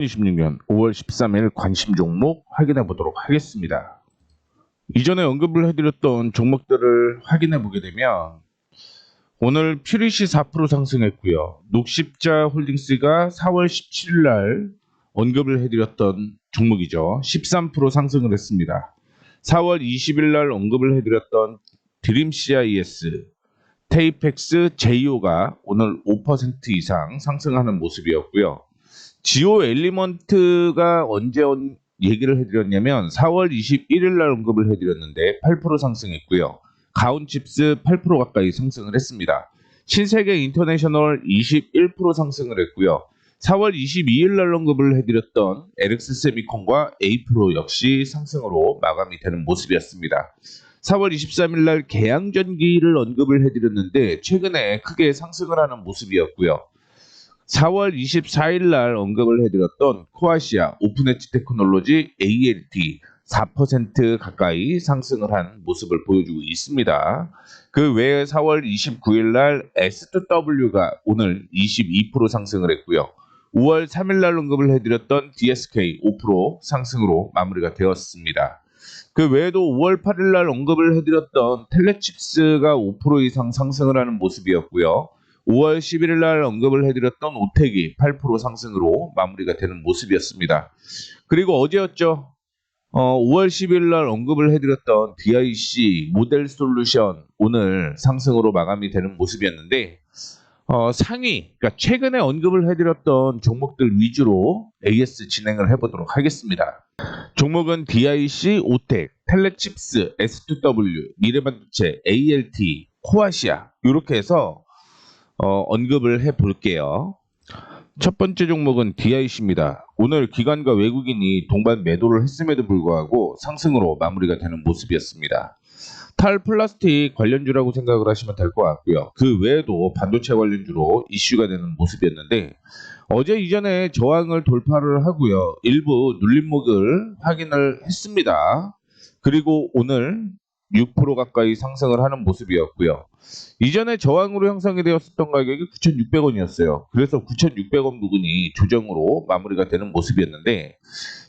2026년 5월 13일 관심 종목 확인해 보도록 하겠습니다. 이전에 언급을 해드렸던 종목들을 확인해 보게 되면 오늘 퓨리시 4% 상승했고요. 녹십자 홀딩스가 4월 17일 날 언급을 해드렸던 종목이죠. 13% 상승을 했습니다. 4월 20일 날 언급을 해드렸던 드림 CIS, 테이펙스, 제이오가 오늘 5% 이상 상승하는 모습이었고요. 지오 엘리먼트가 언제 얘기를 해드렸냐면 4월 21일 날 언급을 해드렸는데 8% 상승했고요. 가온칩스 8% 가까이 상승을 했습니다. 신세계 인터내셔널 21% 상승을 했고요. 4월 22일 날 언급을 해드렸던 LX 세미콘과 A-프로 역시 상승으로 마감이 되는 모습이었습니다. 4월 23일 날 계양전기를 언급을 해드렸는데 최근에 크게 상승을 하는 모습이었고요. 4월 24일 날 언급을 해드렸던 코아시아 오픈엣지 테크놀로지 ALT 4% 가까이 상승을 한 모습을 보여주고 있습니다. 그 외에 4월 29일 날 S2W가 오늘 22% 상승을 했고요. 5월 3일 날 언급을 해드렸던 DSK 5% 상승으로 마무리가 되었습니다. 그 외에도 5월 8일 날 언급을 해드렸던 텔레칩스가 5% 이상 상승을 하는 모습이었고요. 5월 11일 날 언급을 해드렸던 오텍이 8% 상승으로 마무리가 되는 모습이었습니다. 그리고 어제였죠. 5월 10일 날 언급을 해드렸던 DIC 모델 솔루션 오늘 상승으로 마감이 되는 모습이었는데 상위, 그러니까 최근에 언급을 해드렸던 종목들 위주로 AS 진행을 해보도록 하겠습니다. 종목은 DIC, 오텍, 텔레칩스, S2W, 미래반도체, ALT, 코아시아 이렇게 해서 언급을 해볼게요. 첫 번째 종목은 DIC입니다. 오늘 기관과 외국인이 동반 매도를 했음에도 불구하고 상승으로 마무리가 되는 모습이었습니다. 탈플라스틱 관련주라고 생각을 하시면 될 것 같고요. 그 외에도 반도체 관련주로 이슈가 되는 모습이었는데 어제 이전에 저항을 돌파를 하고요. 일부 눌림목을 확인을 했습니다. 그리고 오늘 6% 가까이 상승을 하는 모습이었고요. 이전에 저항으로 형성이 되었었던 가격이 9,600원이었어요. 그래서 9,600원 부분이 조정으로 마무리가 되는 모습이었는데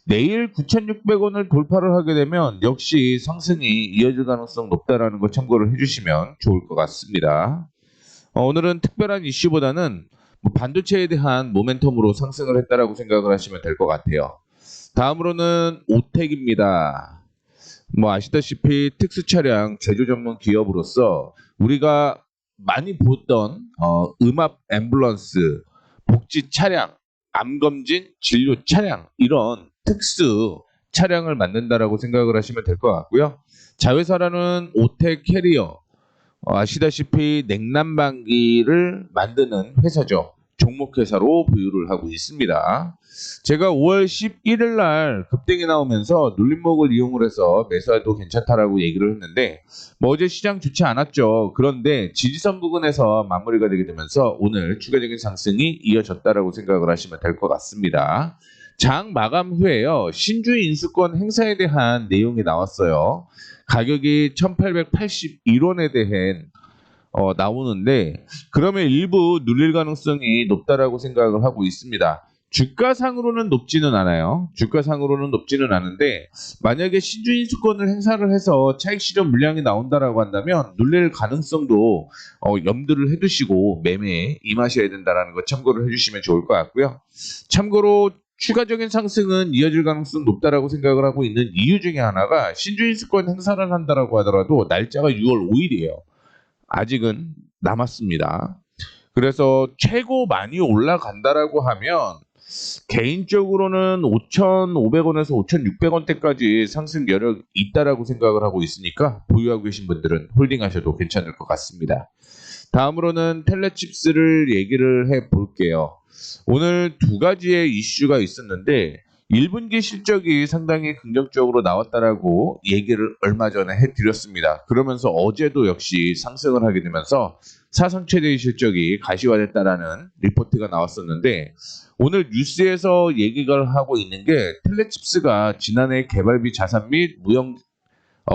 내일 9,600원을 돌파를 하게 되면 역시 상승이 이어질 가능성 높다라는 거 참고를 해주시면 좋을 것 같습니다. 오늘은 특별한 이슈보다는 반도체에 대한 모멘텀으로 상승을 했다라고 생각을 하시면 될 것 같아요. 다음으로는 오텍입니다. 아시다시피 특수 차량 제조 전문 기업으로서 우리가 많이 보던 음압 앰뷸런스, 복지 차량, 암검진, 진료 차량 이런 특수 차량을 만든다라고 생각을 하시면 될 것 같고요. 자회사라는 오텍 캐리어, 아시다시피 냉난방기를 만드는 회사죠. 종목회사로 보유를 하고 있습니다. 제가 5월 11일 날 급등이 나오면서 눌림목을 이용을 해서 매수해도 괜찮다라고 얘기를 했는데 어제 시장 좋지 않았죠. 그런데 지지선 부근에서 마무리가 되게 되면서 오늘 추가적인 상승이 이어졌다라고 생각을 하시면 될 것 같습니다. 장 마감 후에요. 신주 인수권 행사에 대한 내용이 나왔어요. 가격이 1881원에 대한 나오는데 그러면 일부 눌릴 가능성이 높다라고 생각을 하고 있습니다. 주가상으로는 높지는 않아요. 주가상으로는 높지는 않은데 만약에 신주 인수권을 행사를 해서 차익 실현 물량이 나온다라고 한다면 눌릴 가능성도 염두를 해두시고 매매에 임하셔야 된다라는 거 참고를 해주시면 좋을 것 같고요. 참고로 추가적인 상승은 이어질 가능성 높다라고 생각을 하고 있는 이유 중에 하나가 신주 인수권 행사를 한다라고 하더라도 날짜가 6월 5일이에요. 아직은 남았습니다. 그래서 최고 많이 올라간다라고 하면 개인적으로는 5,500원에서 5,600원대까지 상승 여력이 있다라고 생각을 하고 있으니까 보유하고 계신 분들은 홀딩하셔도 괜찮을 것 같습니다. 다음으로는 텔레칩스를 얘기를 해 볼게요. 오늘 두 가지의 이슈가 있었는데 1분기 실적이 상당히 긍정적으로 나왔다라고 얘기를 얼마 전에 해드렸습니다. 그러면서 어제도 역시 상승을 하게 되면서 사상 최대의 실적이 가시화됐다라는 리포트가 나왔었는데 오늘 뉴스에서 얘기를 하고 있는 게 텔레칩스가 지난해 개발비 자산 및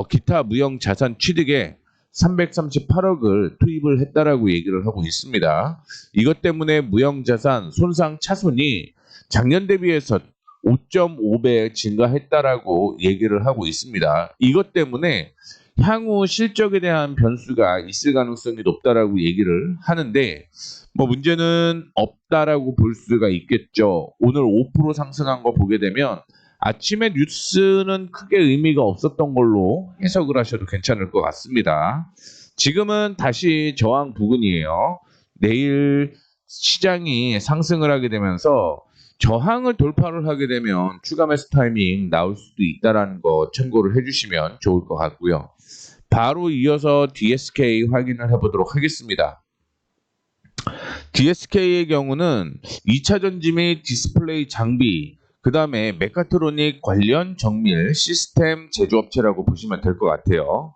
기타 무형 자산 취득에 338억을 투입을 했다라고 얘기를 하고 있습니다. 이것 때문에 무형자산 손상 차손이 작년 대비해서 5.5배 증가했다라고 얘기를 하고 있습니다. 이것 때문에 향후 실적에 대한 변수가 있을 가능성이 높다라고 얘기를 하는데 뭐 문제는 없다라고 볼 수가 있겠죠. 오늘 5% 상승한 거 보게 되면 아침에 뉴스는 크게 의미가 없었던 걸로 해석을 하셔도 괜찮을 것 같습니다. 지금은 다시 저항 부근이에요. 내일 시장이 상승을 하게 되면서 저항을 돌파를 하게 되면 추가 매수 타이밍 나올 수도 있다라는 거 참고를 해주시면 좋을 것 같고요. 바로 이어서 DSK 확인을 해보도록 하겠습니다. DSK의 경우는 2차 전지 및 디스플레이 장비, 그 다음에 메카트로닉 관련 정밀 시스템 제조업체라고 보시면 될 것 같아요.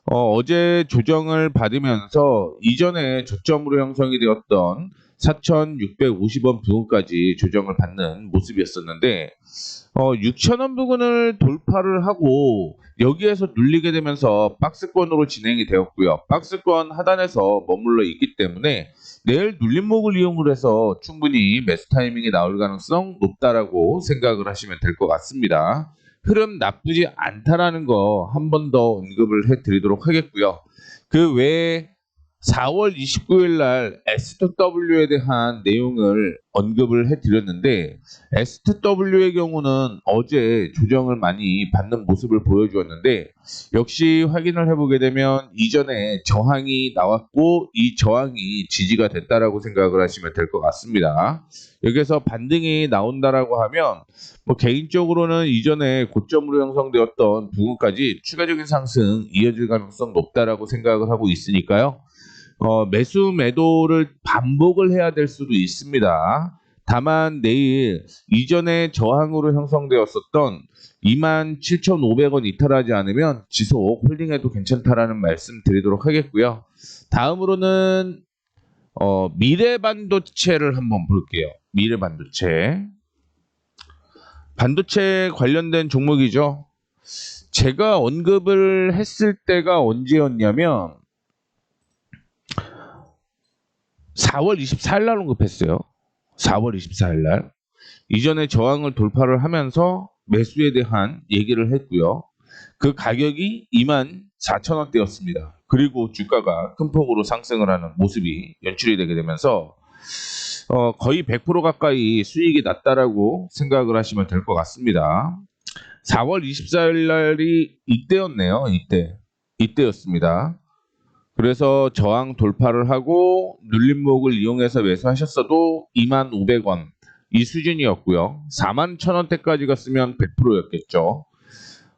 어제 조정을 받으면서 이전에 저점으로 형성이 되었던 4,650원 부근까지 조정을 받는 모습이었었는데 6,000원 부근을 돌파를 하고 여기에서 눌리게 되면서 박스권으로 진행이 되었고요. 박스권 하단에서 머물러 있기 때문에 내일 눌림목을 이용을 해서 충분히 매수 타이밍이 나올 가능성 높다라고 생각을 하시면 될 것 같습니다. 흐름 나쁘지 않다라는 거 한 번 더 언급을 해드리도록 하겠고요. 그 외에 4월 29일 날 S2W에 대한 내용을 언급을 해드렸는데 S2W의 경우는 어제 조정을 많이 받는 모습을 보여주었는데 역시 확인을 해보게 되면 이전에 저항이 나왔고 이 저항이 지지가 됐다라고 생각을 하시면 될 것 같습니다. 여기서 반등이 나온다라고 하면 뭐 개인적으로는 이전에 고점으로 형성되었던 부분까지 추가적인 상승 이어질 가능성 높다라고 생각을 하고 있으니까요. 매수 매도를 반복을 해야 될 수도 있습니다. 다만 내일 이전에 저항으로 형성되었었던 27,500원 이탈하지 않으면 지속 홀딩해도 괜찮다라는 말씀 드리도록 하겠고요. 다음으로는 미래반도체를 한번 볼게요. 미래반도체. 반도체 관련된 종목이죠. 제가 언급을 했을 때가 언제였냐면 4월 24일 날 언급했어요. 4월 24일 날. 이전에 저항을 돌파를 하면서 매수에 대한 얘기를 했고요. 그 가격이 24,000원대였습니다. 그리고 주가가 큰 폭으로 상승을 하는 모습이 연출이 되게 되면서 거의 100% 가까이 수익이 났다라고 생각을 하시면 될 것 같습니다. 4월 24일 날이 이때였네요. 이때였습니다. 그래서 저항 돌파를 하고 눌림목을 이용해서 매수하셨어도 25,000원 이 수준이었고요. 41,000원대까지 갔으면 100%였겠죠.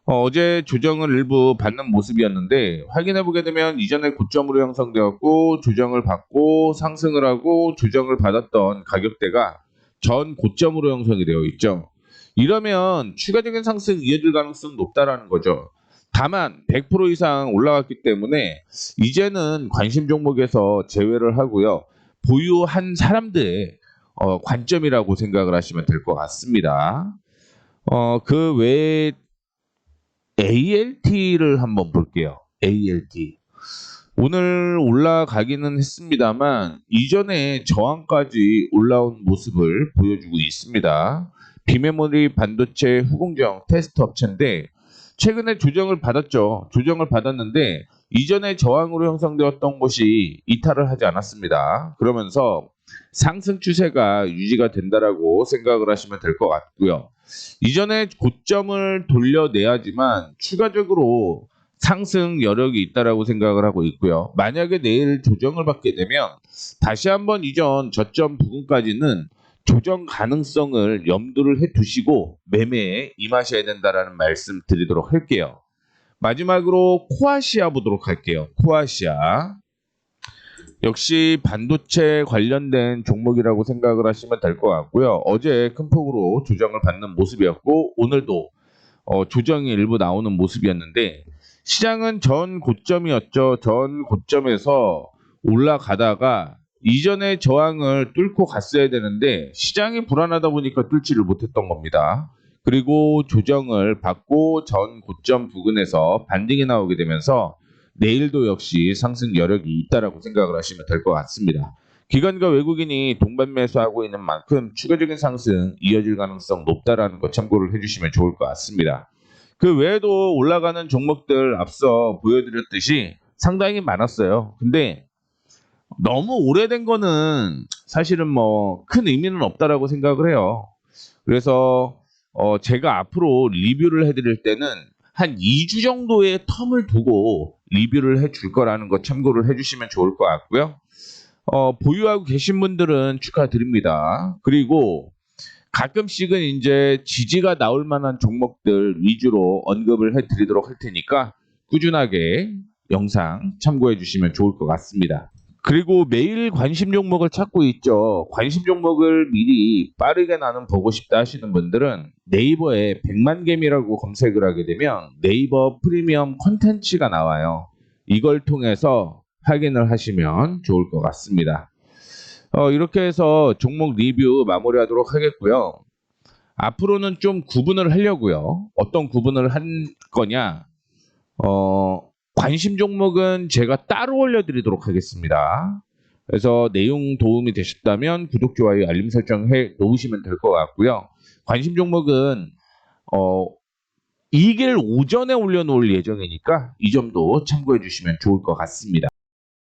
어제 조정을 일부 받는 모습이었는데 확인해 보게 되면 이전에 고점으로 형성되었고 조정을 받고 상승을 하고 조정을 받았던 가격대가 전 고점으로 형성이 되어 있죠. 이러면 추가적인 상승 이어질 가능성이 높다라는 거죠. 다만 100% 이상 올라갔기 때문에 이제는 관심 종목에서 제외를 하고요. 보유한 사람들의 관점이라고 생각을 하시면 될 것 같습니다. 그 외에 ALT를 한번 볼게요. ALT. 오늘 올라가기는 했습니다만 이전에 저항까지 올라온 모습을 보여주고 있습니다. 비메모리 반도체 후공정 테스트 업체인데 최근에 조정을 받았죠. 조정을 받았는데 이전에 저항으로 형성되었던 곳이 이탈을 하지 않았습니다. 그러면서 상승 추세가 유지가 된다라고 생각을 하시면 될 것 같고요. 이전에 고점을 돌려내야지만 추가적으로 상승 여력이 있다라고 생각을 하고 있고요. 만약에 내일 조정을 받게 되면 다시 한번 이전 저점 부근까지는 조정 가능성을 염두를 해 두시고 매매에 임하셔야 된다라는 말씀 드리도록 할게요. 마지막으로 코아시아 보도록 할게요. 코아시아. 역시 반도체 관련된 종목이라고 생각을 하시면 될 것 같고요. 어제 큰 폭으로 조정을 받는 모습이었고 오늘도 조정이 일부 나오는 모습이었는데 시장은 전 고점이었죠. 전 고점에서 올라가다가 이전의 저항을 뚫고 갔어야 되는데 시장이 불안하다 보니까 뚫지를 못했던 겁니다. 그리고 조정을 받고 전 고점 부근에서 반등이 나오게 되면서 내일도 역시 상승 여력이 있다라고 생각을 하시면 될 것 같습니다. 기관과 외국인이 동반 매수하고 있는 만큼 추가적인 상승 이어질 가능성 높다라는 거 참고를 해주시면 좋을 것 같습니다. 그 외에도 올라가는 종목들 앞서 보여드렸듯이 상당히 많았어요. 근데 너무 오래된 거는 사실은 뭐 큰 의미는 없다라고 생각을 해요. 그래서 제가 앞으로 리뷰를 해드릴 때는 한 2주 정도의 텀을 두고 리뷰를 해줄 거라는 거 참고를 해주시면 좋을 것 같고요. 보유하고 계신 분들은 축하드립니다. 그리고 가끔씩은 이제 지지가 나올 만한 종목들 위주로 언급을 해드리도록 할 테니까 꾸준하게 영상 참고해 주시면 좋을 것 같습니다. 그리고 매일 관심 종목을 찾고 있죠. 관심 종목을 미리 빠르게 나는 보고 싶다 하시는 분들은 네이버에 100만 개미라고 검색을 하게 되면 네이버 프리미엄 콘텐츠가 나와요. 이걸 통해서 확인을 하시면 좋을 것 같습니다. 이렇게 해서 종목 리뷰 마무리하도록 하겠고요. 앞으로는 좀 구분을 하려고요. 어떤 구분을 할 거냐? 관심 종목은 제가 따로 올려드리도록 하겠습니다. 그래서 내용 도움이 되셨다면 구독, 좋아요, 알림 설정 해 놓으시면 될 것 같고요. 관심 종목은 이길 오전에 올려놓을 예정이니까 이 점도 참고해 주시면 좋을 것 같습니다.